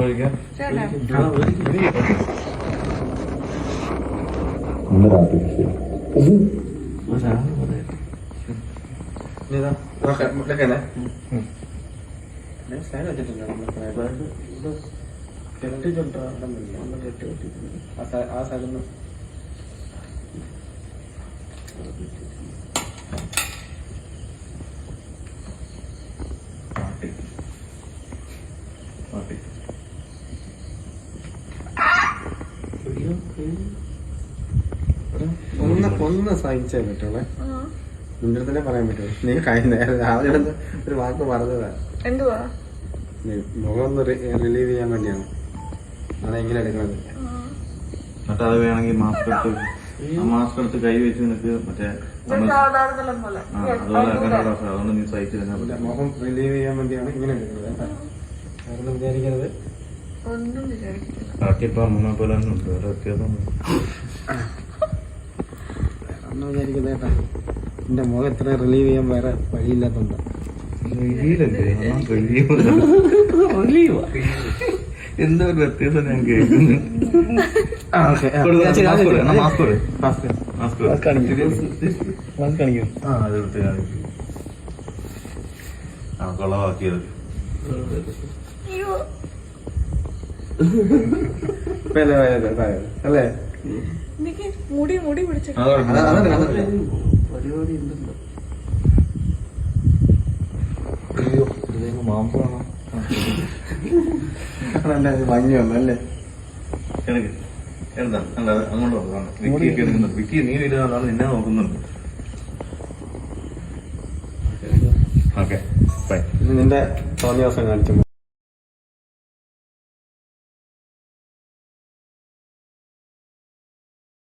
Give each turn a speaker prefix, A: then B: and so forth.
A: കഴിക്കാം.
B: ആ സ്ഥലം ഒന്ന് സഹിച്ചേ പറ്റുള്ളേ. നിന്റെ തന്നെ പറയാൻ പറ്റുമോ? നീ രാവിലെ ഒരു വാക്ക് പറഞ്ഞതാ.
C: എന്തുവാ?
B: മുഖം ഒന്ന് റിലീവ് ചെയ്യാൻ വേണ്ടിയാണ്. അതെങ്ങനെ എടുക്കണത്?
A: എന്നിട്ട് അത് വേണമെങ്കിൽ മാസ്ക് എടുത്ത് കൈ വെച്ച് നിനക്ക് മറ്റേ അതുപോലെ അതുകൊണ്ട് നീ സഹിച്ചു തന്നെ.
B: മുഖം റിലീവ് ചെയ്യാൻ വേണ്ടിയാണ് ഇങ്ങനെ എടുക്കുന്നത്. കാരണം വിചാരിക്കുന്നത്
C: ഒന്നും വിചാരിക്കില്ല.
A: ബാക്കിയപ്പോ അമ്മ പോലെ തന്നെ ഉണ്ട്. വേറെ വ്യത്യാസം
B: ഒന്നും വിചാരിക്കുന്നത് കേട്ടാ. എന്റെ മുഖം എത്ര റിലീവ് ചെയ്യാൻ വേറെ വഴിയില്ലാത്തതുണ്ട്.
A: എന്താ ഒരു വ്യത്യാസം ഞാൻ കേൾക്കുന്നു. കൊളവാക്കിയത്
B: അല്ലേ?
C: മുടി മുടി പിടിച്ചിട്ട്
B: പരിപാടി ഉണ്ടല്ലോ.
A: മാംസമാണോ
B: ഭംഗി വന്നല്ലേ?
A: എന്താ അങ്ങോട്ട് നോക്കാം. വിക്കി നീ വരുന്നതാണ് നിന്നെ നോക്കുന്നുണ്ട്. ഓക്കെ
B: നിന്റെ തോന്നിയ ദിവസം കാണിച്ചു.